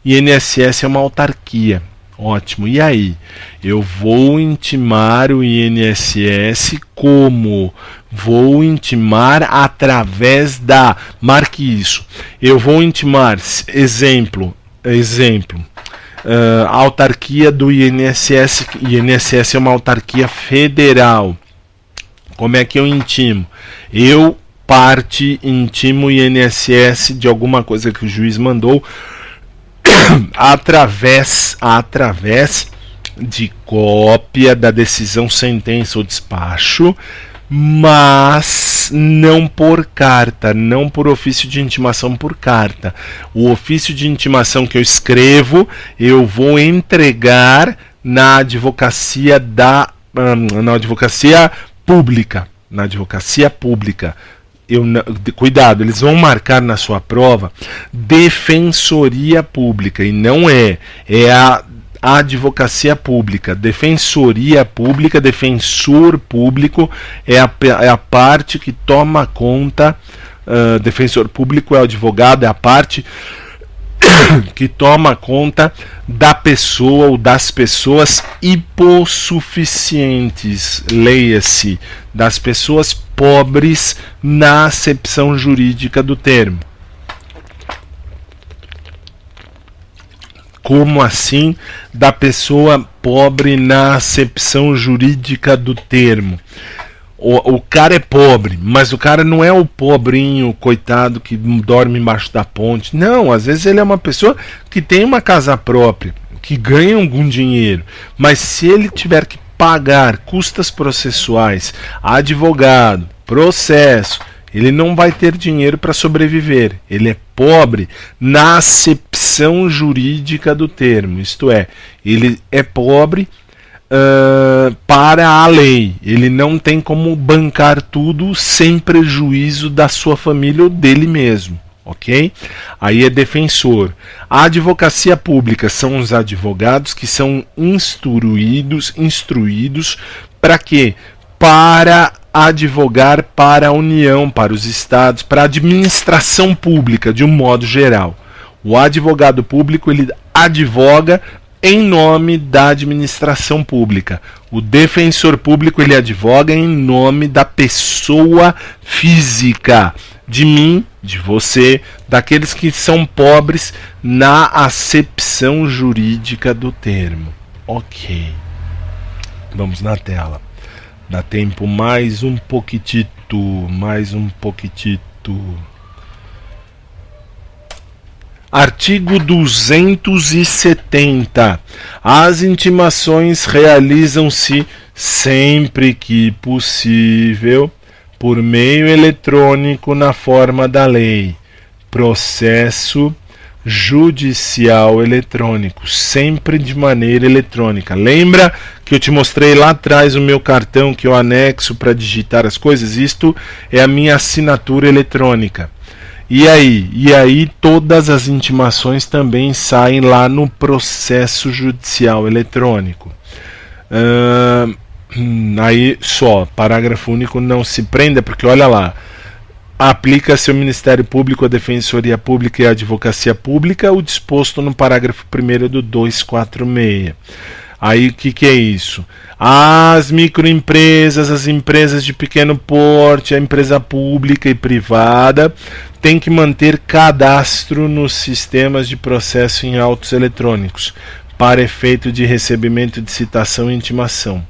INSS é uma autarquia. Ótimo. E aí? Eu vou intimar o INSS como? Vou intimar através da... Marque isso. Eu vou intimar, exemplo, a autarquia do INSS. INSS é uma autarquia federal. Como é que eu intimo? Eu, parte, intimo o INSS de alguma coisa que o juiz mandou através de cópia da decisão, sentença ou despacho, mas não por carta, não por ofício de intimação por carta. O ofício de intimação que eu escrevo, eu vou entregar na advocacia pública. Na advocacia pública. Cuidado, eles vão marcar na sua prova defensoria pública, e não é a advocacia pública. Defensoria pública, defensor público é a parte que toma conta, defensor público é o advogado, é a parte que toma conta da pessoa ou das pessoas hipossuficientes, leia-se, das pessoas pobres na acepção jurídica do termo. Como assim da pessoa pobre na acepção jurídica do termo? O cara é pobre, mas o cara não é o pobrinho, coitado, que dorme embaixo da ponte. Não, às vezes ele é uma pessoa que tem uma casa própria, que ganha algum dinheiro. Mas se ele tiver que pagar custas processuais, advogado, processo, ele não vai ter dinheiro para sobreviver. Ele é pobre na acepção jurídica do termo. Isto é, ele é pobre para a lei. Ele não tem como bancar tudo sem prejuízo da sua família ou dele mesmo, ok? Aí é defensor. A advocacia pública são os advogados que são instruídos para quê? Para advogar para a União, para os estados, para a administração pública de um modo geral. O advogado público, ele advoga em nome da administração pública. O defensor público, ele advoga em nome da pessoa física, de mim, de você, daqueles que são pobres na acepção jurídica do termo. Ok. Vamos na tela. Dá tempo mais um pouquitito. mais um pouquitito. Artigo 270. As intimações realizam-se sempre que possível por meio eletrônico na forma da lei. Processo judicial eletrônico, sempre de maneira eletrônica. Lembra que eu te mostrei lá atrás o meu cartão que eu anexo para digitar as coisas? Isto é a minha assinatura eletrônica. E aí todas as intimações também saem lá no processo judicial eletrônico. Aí só, parágrafo único, não se prenda, porque olha lá, aplica-se ao Ministério Público, a Defensoria Pública e a Advocacia Pública o disposto no parágrafo 1º do 246. Aí o que é isso? As microempresas, as empresas de pequeno porte, a empresa pública e privada tem que manter cadastro nos sistemas de processo em autos eletrônicos para efeito de recebimento de citação e intimação.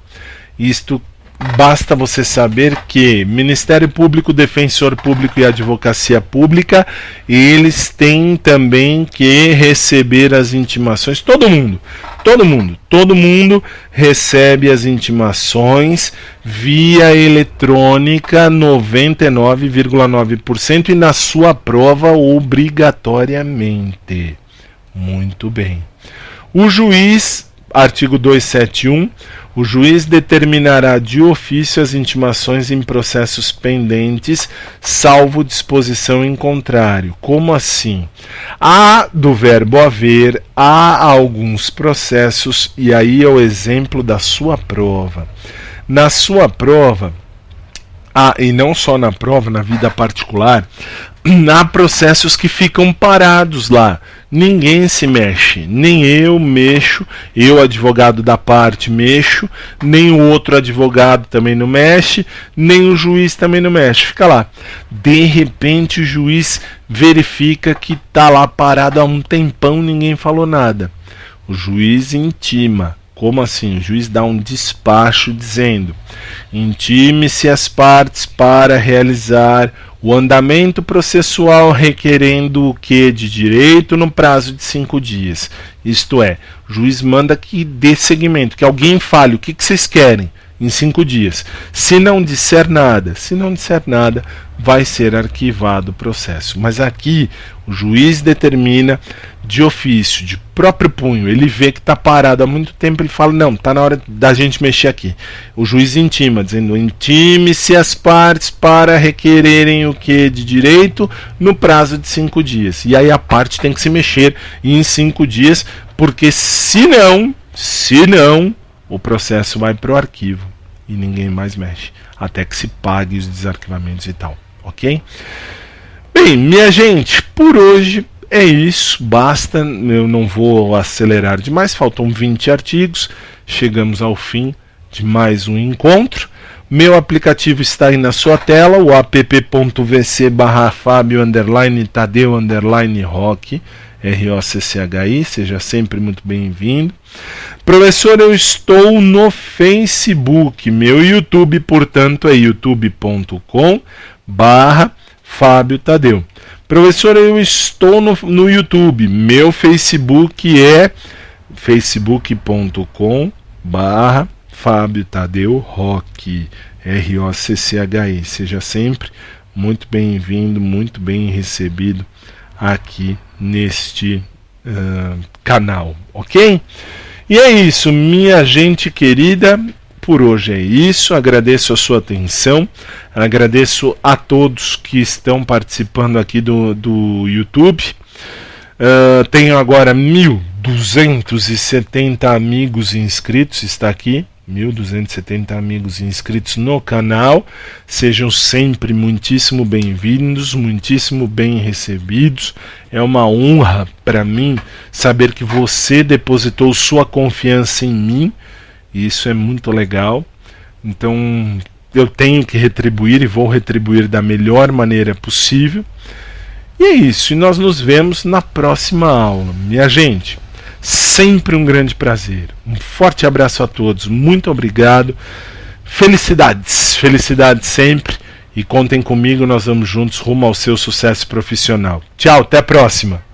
Isto basta você saber que Ministério Público, Defensor Público e Advocacia Pública, eles têm também que receber as intimações. Todo mundo recebe as intimações via eletrônica 99,9% e na sua prova obrigatoriamente. Muito bem. O juiz, artigo 271, o juiz determinará de ofício as intimações em processos pendentes, salvo disposição em contrário. Como assim? Há, do verbo haver, há alguns processos, e aí é o exemplo da sua prova. Na sua prova, e não só na prova, na vida particular, há processos que ficam parados lá. Ninguém se mexe, nem eu mexo, eu, advogado da parte, mexo, nem o outro advogado também não mexe, nem o juiz também não mexe, fica lá. De repente o juiz verifica que está lá parado há um tempão, ninguém falou nada. O juiz intima. Como assim? O juiz dá um despacho dizendo: intime-se as partes para realizar o andamento processual requerendo o que de direito no prazo de 5 dias. Isto é, o juiz manda que dê seguimento, que alguém fale o que vocês querem em 5 dias. Se não disser nada, vai ser arquivado o processo. Mas aqui o juiz determina de ofício, de próprio punho. Ele vê que está parado há muito tempo, ele fala: não, está na hora da gente mexer aqui. O juiz intima, dizendo: intime-se as partes para requererem o que de direito no prazo de 5 dias. E aí a parte tem que se mexer em 5 dias, porque senão o processo vai para o arquivo e ninguém mais mexe, até que se pague os desarquivamentos e tal, ok? Bem, minha gente, por hoje é isso, basta, eu não vou acelerar demais, faltam 20 artigos, chegamos ao fim de mais um encontro. Meu aplicativo está aí na sua tela, o app.vc/Fabio_Tadeu_Rock, ROCCHI, seja sempre muito bem-vindo. Professor, eu estou no Facebook, meu YouTube, portanto, é youtube.com/Fábio Tadeu. Professor, eu estou no YouTube, meu Facebook é facebook.com/Fábio Tadeu Rock, ROCCHI. Seja sempre muito bem-vindo, muito bem recebido aqui neste canal, ok? E é isso, minha gente querida, por hoje é isso. Agradeço a sua atenção, agradeço a todos que estão participando aqui do YouTube. Tenho agora 1.270 amigos inscritos, está aqui, 1.270 amigos inscritos no canal. Sejam sempre muitíssimo bem-vindos, muitíssimo bem recebidos. É uma honra para mim saber que você depositou sua confiança em mim. Isso é muito legal. Então eu tenho que retribuir e vou retribuir da melhor maneira possível. E é isso, e nós nos vemos na próxima aula. Minha gente, sempre um grande prazer. Um forte abraço a todos, muito obrigado. Felicidades, felicidades sempre. e contem comigo, nós vamos juntos rumo ao seu sucesso profissional. Tchau, até a próxima!